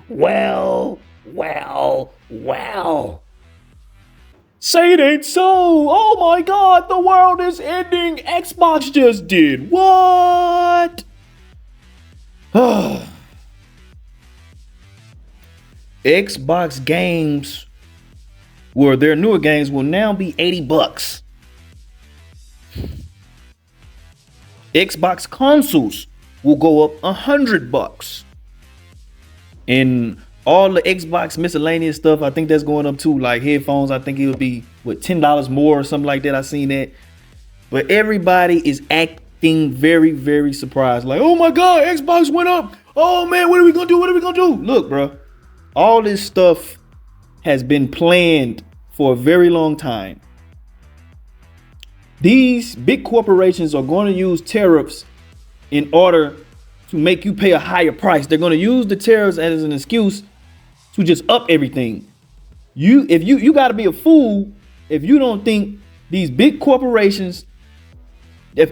Well, well. Say it ain't so. Oh my God, the world is ending. Xbox just did. What? Xbox games, well, their newer games will now be $80. Xbox consoles will go up $100. And all the Xbox miscellaneous stuff, I think that's going up too. Like headphones, I think it'll be $10 more or something like that. I seen that. But everybody is acting very, very surprised. Like, oh my God, Xbox went up. Oh man, what are we gonna do? What are we gonna do? Look, bro, all this stuff has been planned for a very long time. These big corporations are going to use tariffs in order to make you pay a higher price. They're going to use the tariffs as an excuse to just up everything. You got to be a fool if you don't think these big corporations, you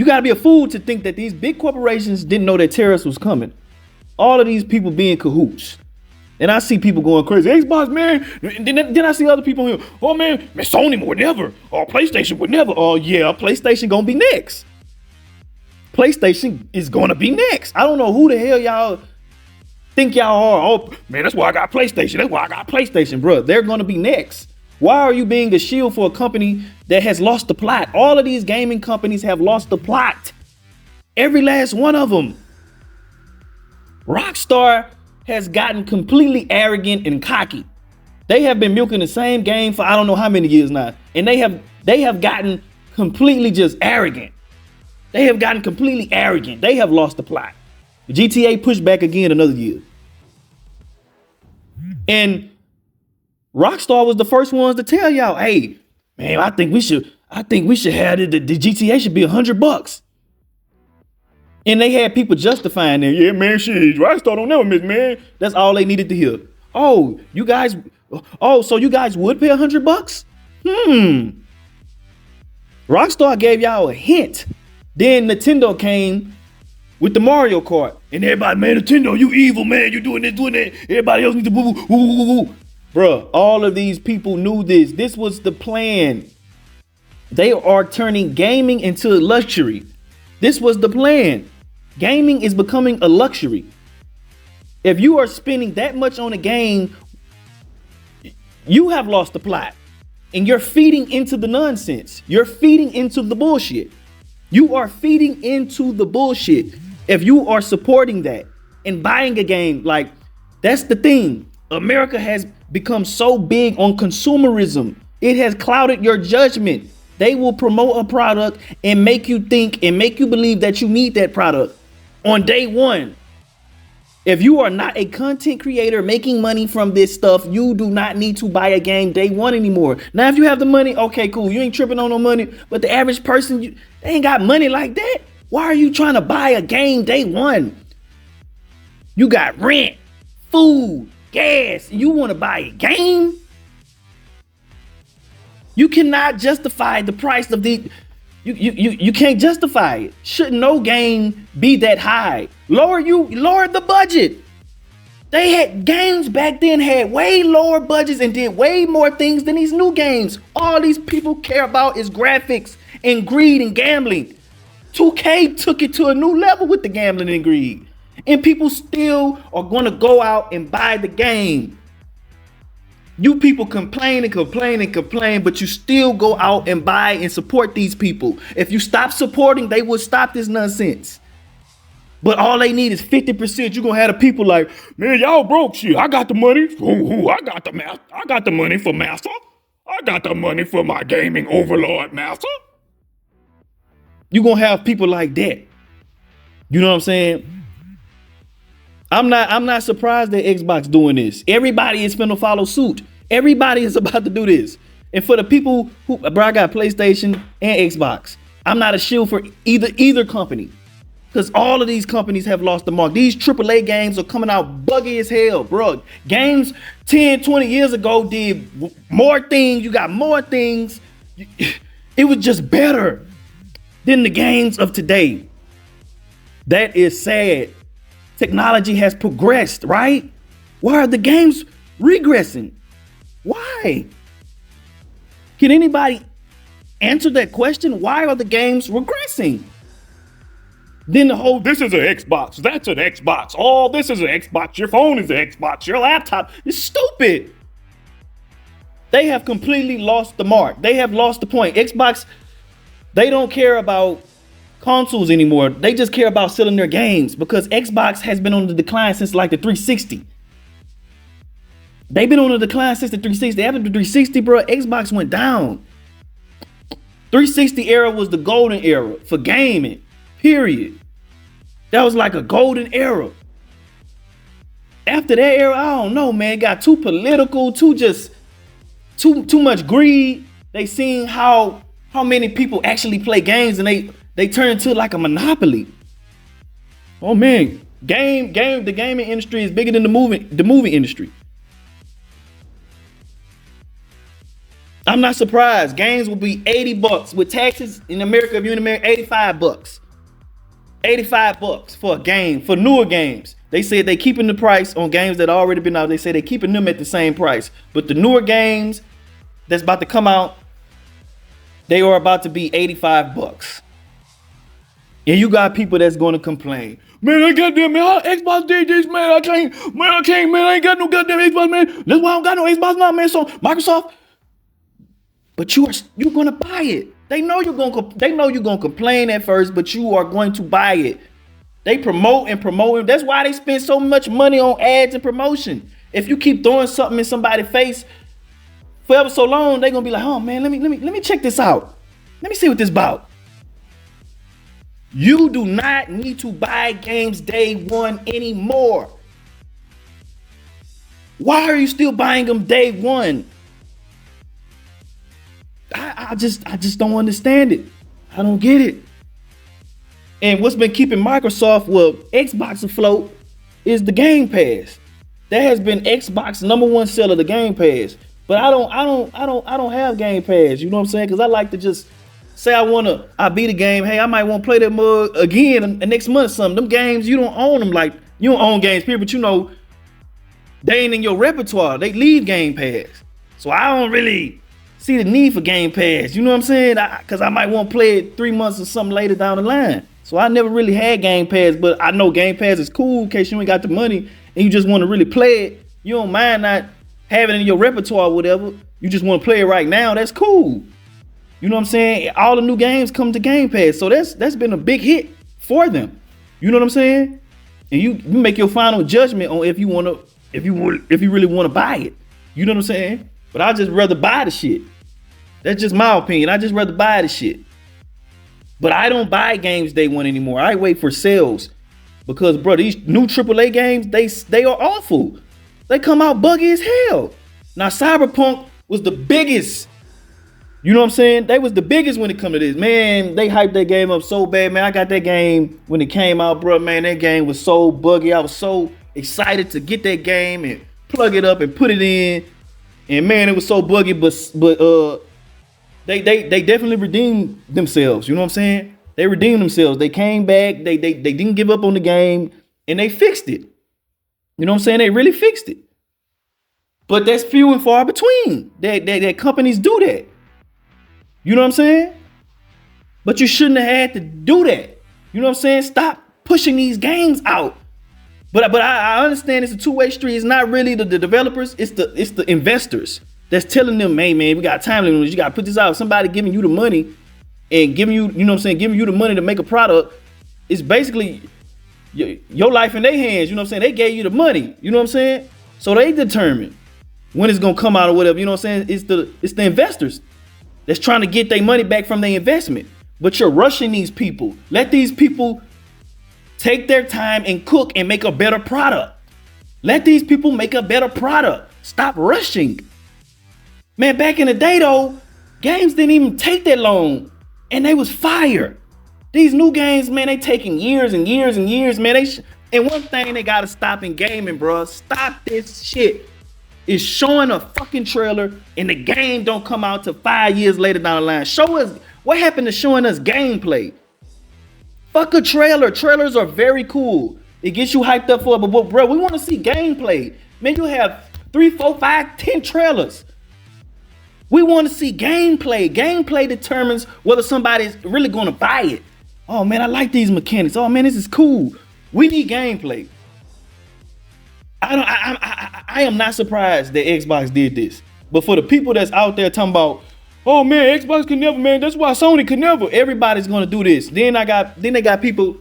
got to be a fool to think that these big corporations didn't know that tariffs was coming. All of these people being cahoots. And I see people going crazy. Xbox, man. Then I see other people here. Oh, man, Sony would never. Or PlayStation would never. Oh, yeah, PlayStation going to be next. PlayStation is going to be next. I don't know who the hell y'all think y'all are. Oh, man, that's why I got PlayStation. That's why I got PlayStation, bro. They're going to be next. Why are you being a shield for a company that has lost the plot? All of these gaming companies have lost the plot. Every last one of them. Rockstar has gotten completely arrogant and cocky. They have been milking the same game for I don't know how many years now. And they have gotten completely just arrogant. They have gotten completely arrogant. They have lost the plot. GTA pushed back again another year. And Rockstar was the first ones to tell y'all, hey, man, I think we should have the GTA should be $100. And they had people justifying it. Yeah, man, shit, Rockstar don't never miss, man. That's all they needed to hear. So you guys would pay $100? Rockstar gave y'all a hint. Then Nintendo came with the Mario Kart. And everybody, man, Nintendo, you evil, man. You doing this, doing that. Everybody else needs to boo, boo, boo, boo, boo. Bruh, all of these people knew this. This was the plan. They are turning gaming into a luxury. This was the plan. Gaming is becoming a luxury. If you are spending that much on a game, you have lost the plot. And you're feeding into the nonsense. You're feeding into the bullshit. You are feeding into the bullshit. If you are supporting that and buying a game, like, that's the thing. America has become so big on consumerism. It has clouded your judgment. They will promote a product and make you think and make you believe that you need that product on day one. If you are not a content creator making money from this stuff, you do not need to buy a game day one anymore. Now, if you have the money, okay, cool. You ain't tripping on no money. But the average person, they ain't got money like that. Why are you trying to buy a game day one? You got rent, food, gas. You want to buy a game? You cannot justify the price of the. You can't justify it. Should no game be that high? Lower the budget. They had games back then had way lower budgets and did way more things than these new games. All these people care about is graphics and greed and gambling. 2K took it to a new level with the gambling and greed. And people still are going to go out and buy the game. You people complain and complain and complain, but you still go out and buy and support these people. If you stop supporting, they will stop this nonsense. But all they need is 50%. You're going to have the people like, man, y'all broke shit. I got the money. I got the money for master. I got the money for my gaming overlord master. You're going to have people like that. You know what I'm saying? I'm not surprised that Xbox doing this. Everybody is finna follow suit. Everybody is about to do this. And for the people who, bro, I got PlayStation and Xbox. I'm not a shield for either company. Because all of these companies have lost the mark. These AAA games are coming out buggy as hell, bro. Games 10, 20 years ago did more things. You got more things. It was just better than the games of today. That is sad. Technology has progressed, right? Why are the games regressing? Why? Can anybody answer that question? Why are the games regressing? Then the whole, this is an Xbox, that's an Xbox, oh, this is an Xbox, your phone is an Xbox, your laptop is stupid. They have completely lost the mark. They have lost the point. Xbox, they don't care about consoles anymore. They just care about selling their games because Xbox has been on the decline since like the 360. They've been on the decline since the 360. After the 360, bro, Xbox went down. 360 era was the golden era for gaming, period. That was like a golden era. After that era, I don't know, man, it got too political, too much greed. They seen how many people actually play games and they turn into like a monopoly. Oh man, the gaming industry is bigger than the movie industry. I'm not surprised. Games will be $80 with taxes in America. If you're in America, $85. $85 for a game, for newer games. They said they keeping the price on games that already been out. They say they keeping them at the same price. But the newer games that's about to come out, they are about to be $85. And you got people that's going to complain. Man, I got them, man. Xbox did this, man. I can't, man. I ain't got no goddamn Xbox, man. That's why I don't got no Xbox now, man. So Microsoft. But you're gonna buy it. They know you're gonna complain at first, but you are going to buy it. They promote. That's why they spend so much money on ads and promotion. If you keep throwing something in somebody's face forever so long, they're gonna be like, oh man, let me check this out. Let me see what this about. You do not need to buy games day one anymore. Why are you still buying them day one? I just don't understand it. I don't get it. And what's been keeping Microsoft, well, Xbox afloat is the Game Pass. That has been Xbox #1 seller, the Game Pass. But I don't have Game Pass. You know what I'm saying? Because I like to just say I beat a game. Hey, I might want to play that mug again next month or something. Them games, you don't own them. Like, you don't own games, period, but you know, they ain't in your repertoire. They leave Game Pass. So I don't really see the need for Game Pass. You know what I'm saying? Because I might want to play it 3 months or something later down the line. So I never really had Game Pass, but I know Game Pass is cool in case you ain't got the money and you just want to really play it. You don't mind not having it in your repertoire or whatever. You just want to play it right now. That's cool. You know what I'm saying? All the new games come to Game Pass. So that's been a big hit for them. You know what I'm saying? And you make your final judgment on if you really want to buy it. You know what I'm saying? But I just rather buy the shit. That's just my opinion. I just rather buy the shit. But I don't buy games day one anymore. I wait for sales. Because, bro, these new AAA games, they are awful. They come out buggy as hell. Now, Cyberpunk was the biggest. You know what I'm saying? They was the biggest when it come to this. Man, they hyped that game up so bad, man. I got that game when it came out, bro. Man, that game was so buggy. I was so excited to get that game and plug it up and put it in. And man, it was so buggy, but they definitely redeemed themselves. You know what I'm saying? They redeemed themselves. They came back. They didn't give up on the game, and they fixed it. You know what I'm saying? They really fixed it. But that's few and far between that companies do that. You know what I'm saying? But you shouldn't have had to do that. You know what I'm saying? Stop pushing these games out. But I understand it's a two-way street. It's not really the developers. It's the investors that's telling them, hey man, we got time limits. You got to put this out. Somebody giving you the money and giving you, you know what I'm saying, giving you the money to make a product. It's basically your life in their hands. You know what I'm saying? They gave you the money. You know what I'm saying? So they determine when it's gonna come out or whatever. You know what I'm saying? It's the investors that's trying to get their money back from their investment. But you're rushing these people. Let these people take their time and cook and make a better product. Let these people make a better product. Stop rushing. Man, back in the day though, games didn't even take that long and they was fire. These new games, man, they taking years and years and years, man. And one thing they gotta stop in gaming, bro. Stop this shit. It's showing a fucking trailer and the game don't come out till 5 years later down the line. Show us what happened to showing us gameplay. Fuck a trailer. Trailers are very cool. It gets you hyped up for it. But bro, we want to see gameplay. Man, you have 3, 4, 5, 10 trailers. We want to see gameplay. Gameplay determines whether somebody's really going to buy it. Oh man, I like these mechanics. Oh man, this is cool. We need gameplay. I am not surprised that Xbox did this. But for the people that's out there talking about, oh man, Xbox could never, man, that's why Sony could never. Everybody's gonna do this. Then they got people,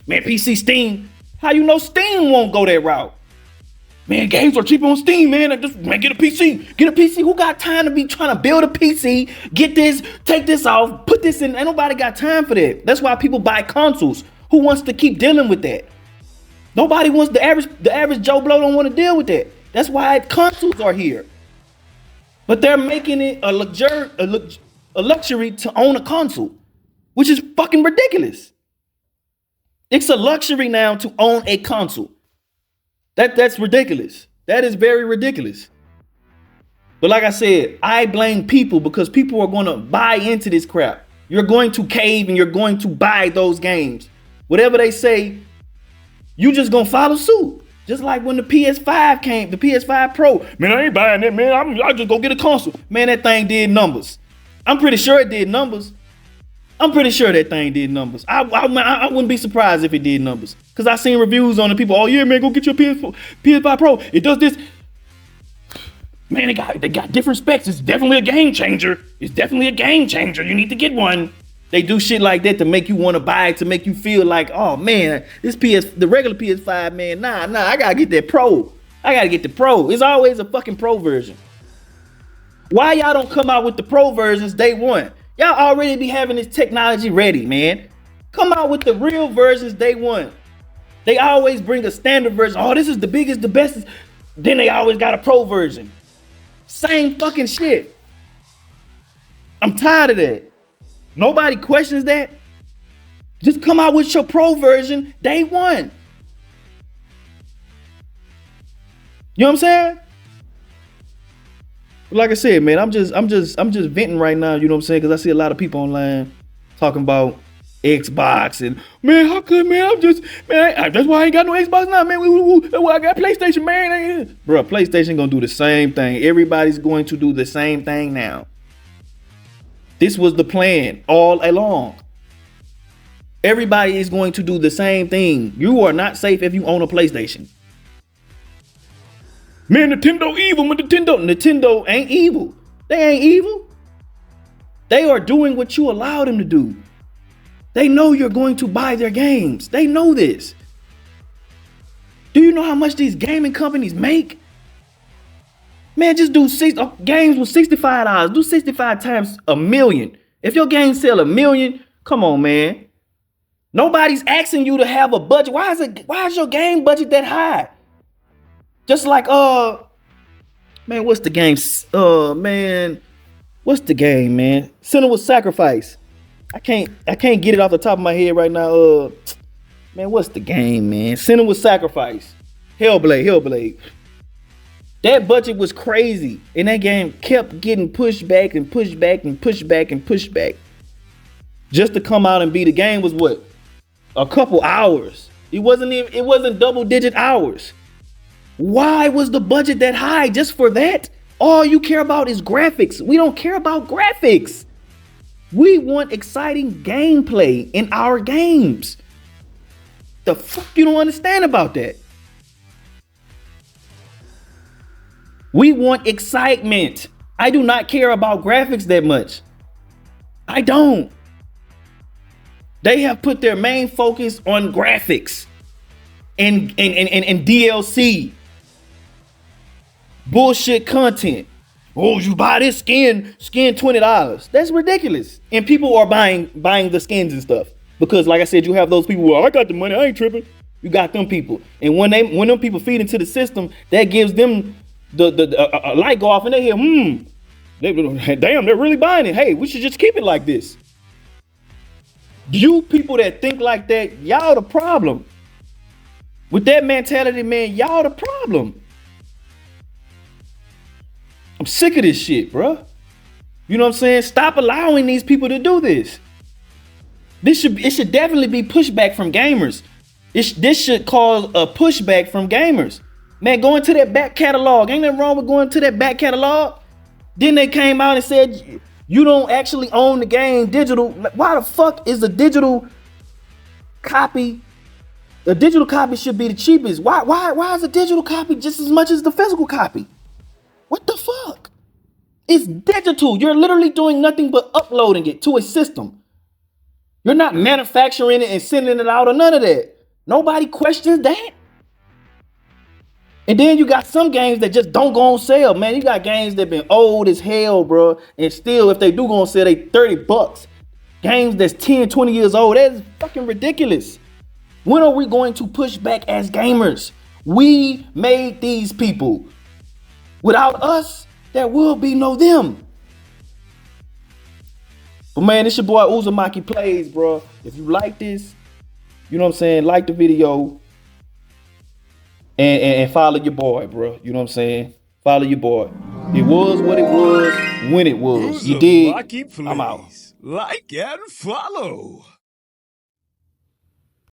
man, PC, Steam. How you know Steam won't go that route? Man, games are cheaper on Steam, man. Man, get a PC. Get a PC. Who got time to be trying to build a PC, get this, take this off, put this in? Ain't nobody got time for that. That's why people buy consoles. Who wants to keep dealing with that? Nobody wants, the average Joe Blow don't want to deal with that. That's why consoles are here. But they're making it a luxury to own a console, which is fucking ridiculous. It's a luxury now to own a console. That's ridiculous. That is very ridiculous. But like I said, I blame people because people are going to buy into this crap. You're going to cave and you're going to buy those games. Whatever they say, you just going to follow suit. Just like when the PS5 came, the PS5 Pro. Man, I ain't buying that, man. I'll just go get a console. Man, that thing did numbers. I'm pretty sure it did numbers. I'm pretty sure that thing did numbers. I wouldn't be surprised if it did numbers. Because I seen reviews on the people, oh yeah, man, go get your PS5 Pro. It does this. Man, they got different specs. It's definitely a game changer. It's definitely a game changer. You need to get one. They do shit like that to make you want to buy it, to make you feel like, oh man, the regular PS5, man, nah, I gotta get that Pro. I gotta get the Pro. It's always a fucking Pro version. Why y'all don't come out with the Pro versions day one? Y'all already be having this technology ready, man. Come out with the real versions day one. They always bring a standard version. Oh, this is the biggest, the best. Then they always got a Pro version. Same fucking shit. I'm tired of that. Nobody questions that. Just come out with your Pro version day one. You know what I'm saying? Like I said, man, I'm just venting right now, you know what I'm saying? Because I see a lot of people online talking about Xbox and, man, how could, man, that's why I ain't got no Xbox now, man. I got PlayStation, man. Bro, PlayStation gonna do the same thing. Everybody's going to do the same thing now. This was the plan all along. Everybody is going to do the same thing. You are not safe if you own a PlayStation. Man, Nintendo evil, but Nintendo ain't evil. They ain't evil. They are doing what you allow them to do. They know you're going to buy their games. They know this. Do you know how much these gaming companies make? Man, just do games with $65. Do 65 times a million. If your game sell 1 million, come on, man. Nobody's asking you to have a budget. Why is your game budget that high? Just like, man, what's the game? Man, what's the game, man? Senua's Sacrifice. I can't get it off the top of my head right now. Man, what's the game, man? Senua's Sacrifice. Hellblade. That budget was crazy. And that game kept getting pushed back and pushed back and pushed back and pushed back. Just to come out and be, the game was what? A couple hours. It wasn't double digit hours. Why was the budget that high just for that? All you care about is graphics. We don't care about graphics. We want exciting gameplay in our games. The fuck you don't understand about that? We want excitement. I do not care about graphics that much. I don't. They have put their main focus on graphics and DLC. Bullshit content. Oh, you buy this skin $20. That's ridiculous. And people are buying the skins and stuff. Because like I said, you have those people, well, I got the money, I ain't tripping. You got them people. And when them people feed into the system, that gives them a light go off and they hear, damn, they're really buying it. Hey, we should just keep it like this. You people that think like that, y'all the problem. With that mentality, man, y'all the problem. I'm sick of this shit, bro. You know what I'm saying? Stop allowing these people to do this. It should definitely be pushback from gamers. This should cause a pushback from gamers. Man, going to that back catalog. Ain't nothing wrong with going to that back catalog. Then they came out and said you don't actually own the game digital. Why the fuck is the digital copy? The digital copy should be the cheapest. Why is a digital copy just as much as the physical copy? What the fuck? It's digital. You're literally doing nothing but uploading it to a system. You're not manufacturing it and sending it out or none of that. Nobody questions that. And then you got some games that just don't go on sale, man. You got games that been old as hell, bro. And still, if they do go on sale, they $30. Games that's 10, 20 years old. That's fucking ridiculous. When are we going to push back as gamers? We made these people. Without us, there will be no them. But man, it's your boy Uzumaki Plays, bro. If you like this, you know what I'm saying, like the video and follow your boy, bro. You know what I'm saying? Follow your boy. It was what it was when it was. You did. I'm out. Like and follow.